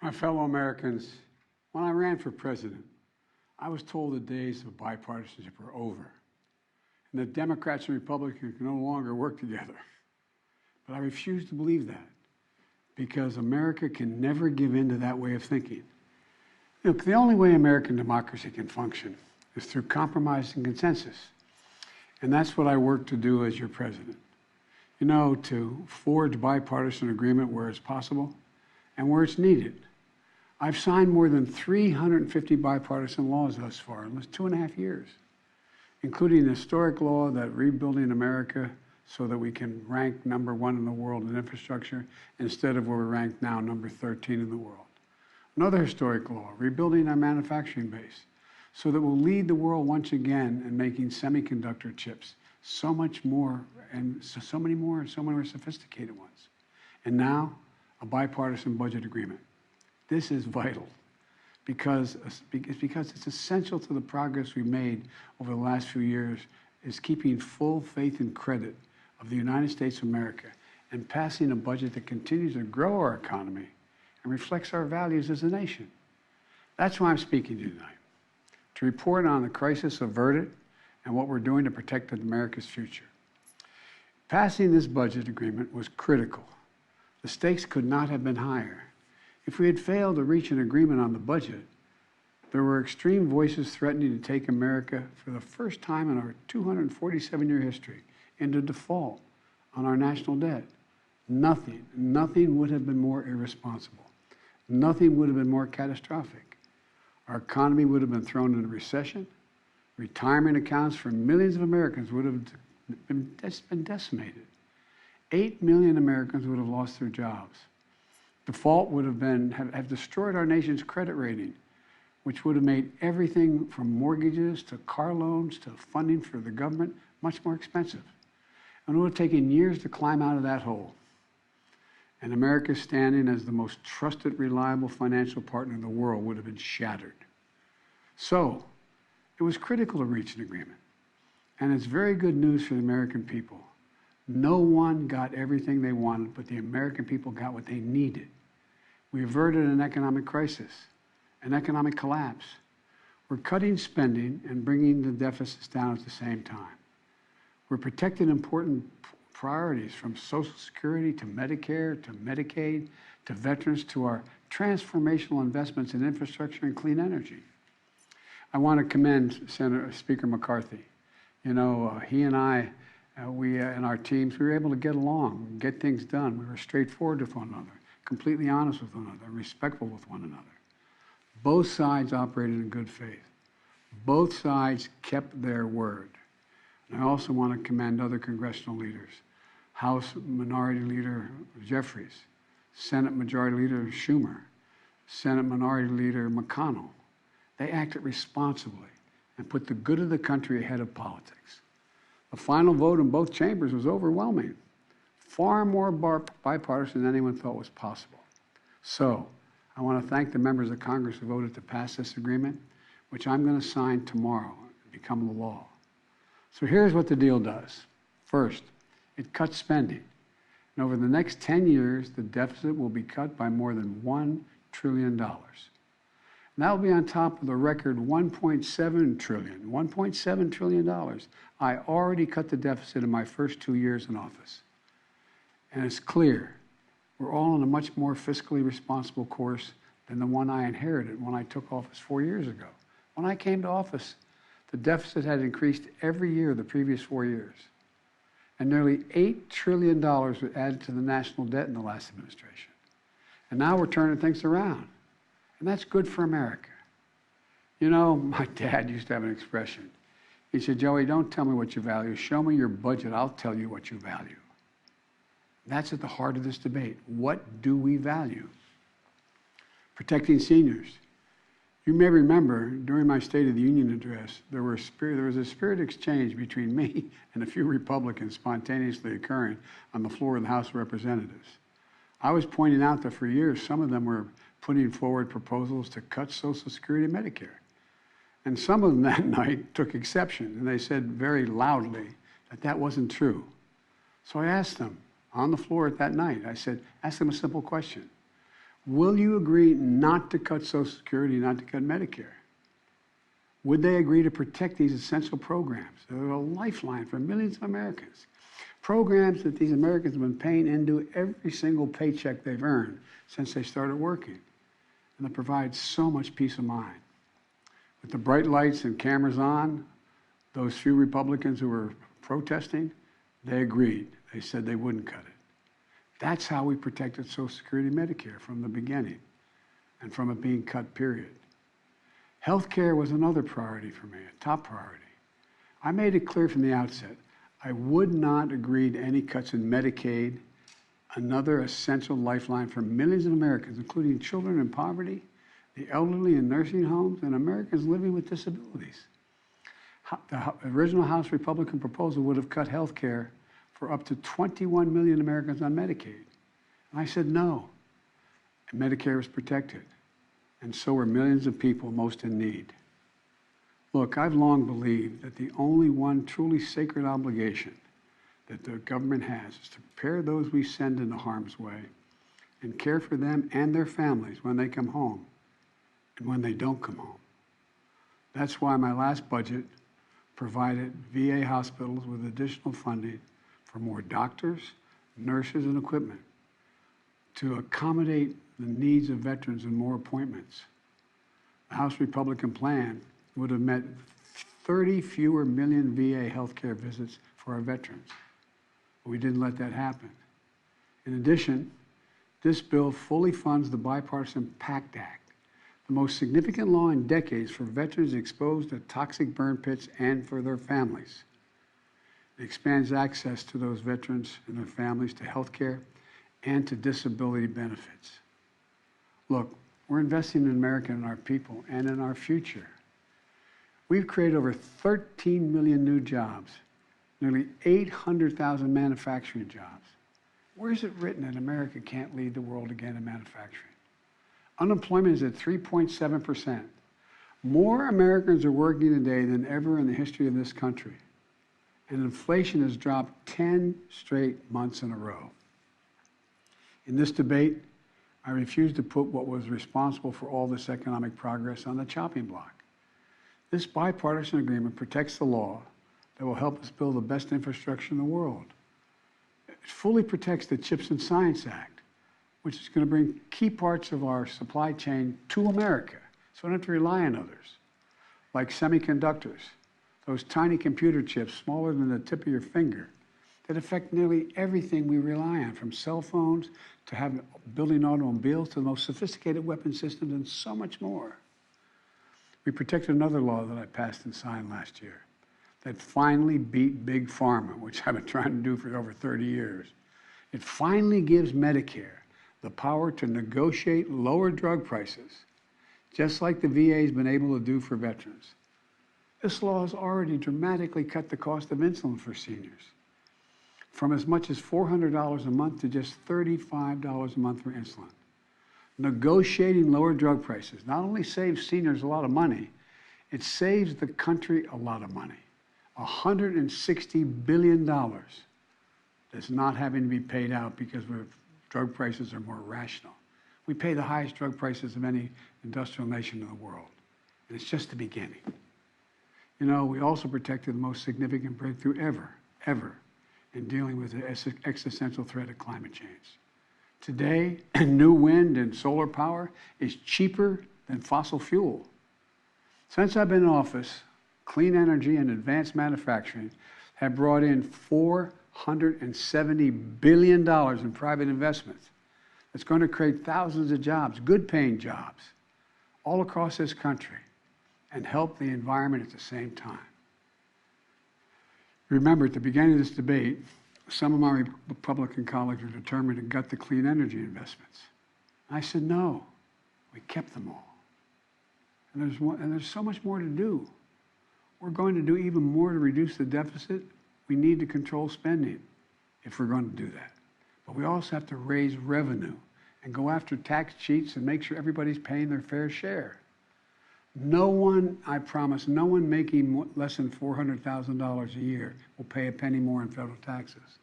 My fellow Americans, when I ran for president, I was told the days of bipartisanship were over, and that Democrats and Republicans can no longer work together. But I refuse to believe that, because America can never give in to that way of thinking. Look, the only way American democracy can function is through compromise and consensus. And that's what I work to do as your president. You know, to forge bipartisan agreement where it's possible and where it's needed. I've signed more than 350 bipartisan laws thus far in almost 2.5 years, including an historic law that rebuilding America so that we can rank #1 in the world in infrastructure instead of where we rank now number 13 in the world. Another historic law, rebuilding our manufacturing base so that we'll lead the world once again in making semiconductor chips, so much more and so many more sophisticated ones. And now, a bipartisan budget agreement. This is vital because it's essential to the progress we've made over the last few years is keeping full faith and credit of the United States of America and passing a budget that continues to grow our economy and reflects our values as a nation. That's why I'm speaking to you tonight, to report on the crisis averted and what we're doing to protect America's future. Passing this budget agreement was critical. The stakes could not have been higher. If we had failed to reach an agreement on the budget, there were extreme voices threatening to take America for the first time in our 247-year history into default on our national debt. Nothing would have been more irresponsible. Nothing would have been more catastrophic. Our economy would have been thrown into recession. Retirement accounts for millions of Americans would have been decimated. 8 million Americans would have lost their jobs. Default would have destroyed our nation's credit rating, which would have made everything from mortgages to car loans to funding for the government much more expensive. And it would have taken years to climb out of that hole. And America's standing as the most trusted, reliable financial partner in the world would have been shattered. So, it was critical to reach an agreement. And it's very good news for the American people. No one got everything they wanted, but the American people got what they needed. We averted an economic crisis, an economic collapse. We're cutting spending and bringing the deficits down at the same time. We're protecting important priorities from Social Security to Medicare to Medicaid to veterans to our transformational investments in infrastructure and clean energy. I want to commend Speaker McCarthy. You know, he and I, and our teams, we were able to get along, get things done. We were straightforward with one another, completely honest with one another, respectful with one another. Both sides operated in good faith. Both sides kept their word. And I also want to commend other congressional leaders. House Minority Leader Jeffries, Senate Majority Leader Schumer, Senate Minority Leader McConnell. They acted responsibly and put the good of the country ahead of politics. The final vote in both chambers was overwhelming, far more bipartisan than anyone thought was possible. So, I want to thank the members of Congress who voted to pass this agreement, which I'm going to sign tomorrow and become the law. So here's what the deal does. First, it cuts spending. And over the next 10 years, the deficit will be cut by more than $1 trillion. And that will be on top of the record $1.7 trillion I already cut the deficit in my first 2 years in office. And it's clear we're all on a much more fiscally responsible course than the one I inherited when I took office 4 years ago. When I came to office, the deficit had increased every year the previous 4 years. And nearly $8 trillion was added to the national debt in the last administration. And now we're turning things around. And that's good for America. You know, my dad used to have an expression. He said, Joey, don't tell me what you value. Show me your budget. I'll tell you what you value. That's at the heart of this debate. What do we value? Protecting seniors. You may remember during my State of the Union address, there was a spirit exchange between me and a few Republicans spontaneously occurring on the floor of the House of Representatives. I was pointing out that for years, some of them were putting forward proposals to cut Social Security and Medicare. And some of them that night took exception, and they said very loudly that that wasn't true. So I asked them on the floor at that night, I said, ask them a simple question. Will you agree not to cut Social Security, not to cut Medicare? Would they agree to protect these essential programs? They're a lifeline for millions of Americans. Programs that these Americans have been paying into every single paycheck they've earned since they started working. And that provides so much peace of mind. With the bright lights and cameras on, those few Republicans who were protesting, they agreed. They said they wouldn't cut it. That's how we protected Social Security and Medicare from the beginning and from it being cut, period. Health care was another priority for me, a top priority. I made it clear from the outset, I would not agree to any cuts in Medicaid, another essential lifeline for millions of Americans, including children in poverty, the elderly in nursing homes, and Americans living with disabilities. The original House Republican proposal would have cut health care for up to 21 million Americans on Medicaid. And I said no. And Medicare was protected. And so were millions of people most in need. Look, I've long believed that the only one truly sacred obligation that the government has is to prepare those we send into harm's way and care for them and their families when they come home and when they don't come home. That's why my last budget provided VA hospitals with additional funding for more doctors, nurses, and equipment to accommodate the needs of veterans and more appointments. The House Republican plan would have meant 30 fewer million VA healthcare visits for our veterans. But we didn't let that happen. In addition, this bill fully funds the Bipartisan PACT Act, the most significant law in decades for veterans exposed to toxic burn pits and for their families. It expands access to those veterans and their families to health care and to disability benefits. Look, we're investing in America and our people and in our future. We've created over 13 million new jobs, nearly 800,000 manufacturing jobs. Where is it written that America can't lead the world again in manufacturing? Unemployment is at 3.7%. More Americans are working today than ever in the history of this country. And inflation has dropped 10 straight months in a row. In this debate, I refuse to put what was responsible for all this economic progress on the chopping block. This bipartisan agreement protects the law that will help us build the best infrastructure in the world. It fully protects the CHIPS and Science Act, which is going to bring key parts of our supply chain to America, so we don't have to rely on others, like semiconductors, those tiny computer chips smaller than the tip of your finger that affect nearly everything we rely on, from cell phones to building automobiles to the most sophisticated weapon systems and so much more. We protected another law that I passed and signed last year that finally beat Big Pharma, which I've been trying to do for over 30 years. It finally gives Medicare the power to negotiate lower drug prices, just like the VA has been able to do for veterans. This law has already dramatically cut the cost of insulin for seniors, from as much as $400 a month to just $35 a month for insulin. Negotiating lower drug prices not only saves seniors a lot of money, it saves the country a lot of money. $160 billion that's not having to be paid out because drug prices are more rational. We pay the highest drug prices of any industrial nation in the world, and it's just the beginning. You know, we also protected the most significant breakthrough ever in dealing with the existential threat of climate change. Today, new wind and solar power is cheaper than fossil fuel. Since I've been in office, clean energy and advanced manufacturing have brought in $470 billion in private investments. It's going to create thousands of jobs, good-paying jobs, all across this country, and help the environment at the same time. Remember, at the beginning of this debate, some of my Republican colleagues were determined to gut the clean energy investments. I said no. We kept them all. And there's so much more to do. We're going to do even more to reduce the deficit. We need to control spending if we're going to do that. But we also have to raise revenue and go after tax cheats and make sure everybody's paying their fair share. No one, I promise, no one making less than $400,000 a year will pay a penny more in federal taxes.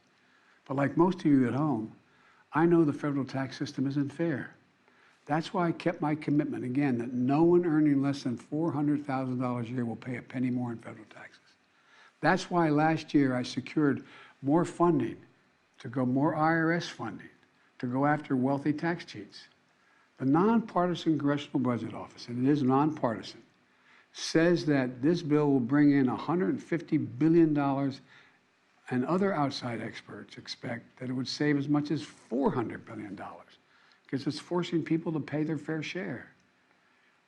But like most of you at home, I know the federal tax system isn't fair. That's why I kept my commitment, again, that no one earning less than $400,000 a year will pay a penny more in federal taxes. That's why last year I secured more funding more IRS funding, to go after wealthy tax cheats. The nonpartisan Congressional Budget Office, and it is nonpartisan, says that this bill will bring in $150 billion, and other outside experts expect that it would save as much as $400 billion, because it's forcing people to pay their fair share.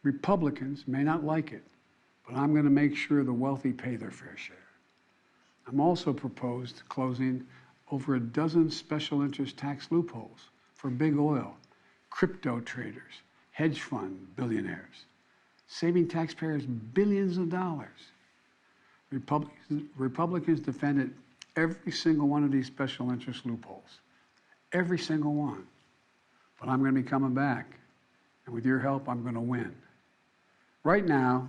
Republicans may not like it, but I'm going to make sure the wealthy pay their fair share. I'm also proposed closing over a dozen special interest tax loopholes for big oil, crypto traders, hedge fund billionaires, saving taxpayers billions of dollars. Republicans defended every single one of these special interest loopholes, every single one. But I'm going to be coming back, and with your help, I'm going to win. Right now,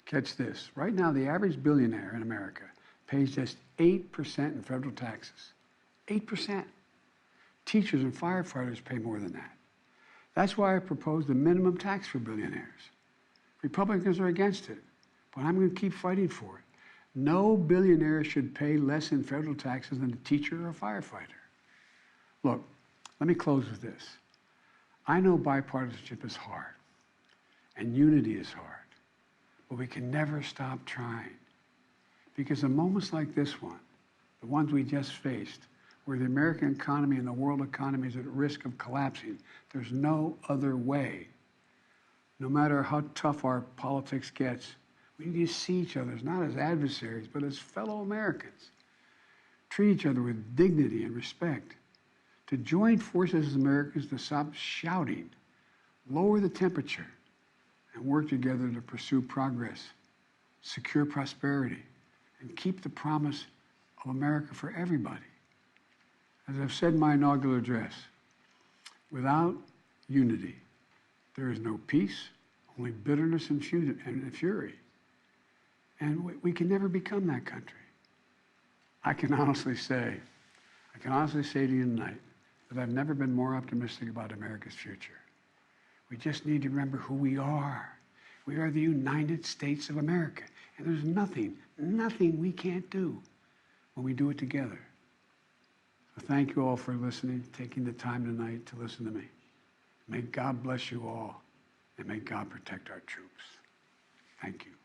catch this, right now the average billionaire in America pays just 8% in federal taxes. 8%. Teachers and firefighters pay more than that. That's why I proposed a minimum tax for billionaires. Republicans are against it, but I'm going to keep fighting for it. No billionaire should pay less in federal taxes than a teacher or a firefighter. Look, let me close with this. I know bipartisanship is hard, and unity is hard, but we can never stop trying. Because in moments like this one, the ones we just faced, where the American economy and the world economy is at risk of collapsing, there's no other way. No matter how tough our politics gets, we need to see each other not as adversaries, but as fellow Americans. Treat each other with dignity and respect. To join forces as Americans to stop shouting, lower the temperature, and work together to pursue progress, secure prosperity, and keep the promise of America for everybody. As I've said in my inaugural address, without unity, there is no peace, only bitterness and fury. And we can never become that country. I can honestly say to you tonight that I've never been more optimistic about America's future. We just need to remember who we are. We are the United States of America. And there's nothing we can't do when we do it together. So thank you all for listening, taking the time tonight to listen to me. May God bless you all, and may God protect our troops. Thank you.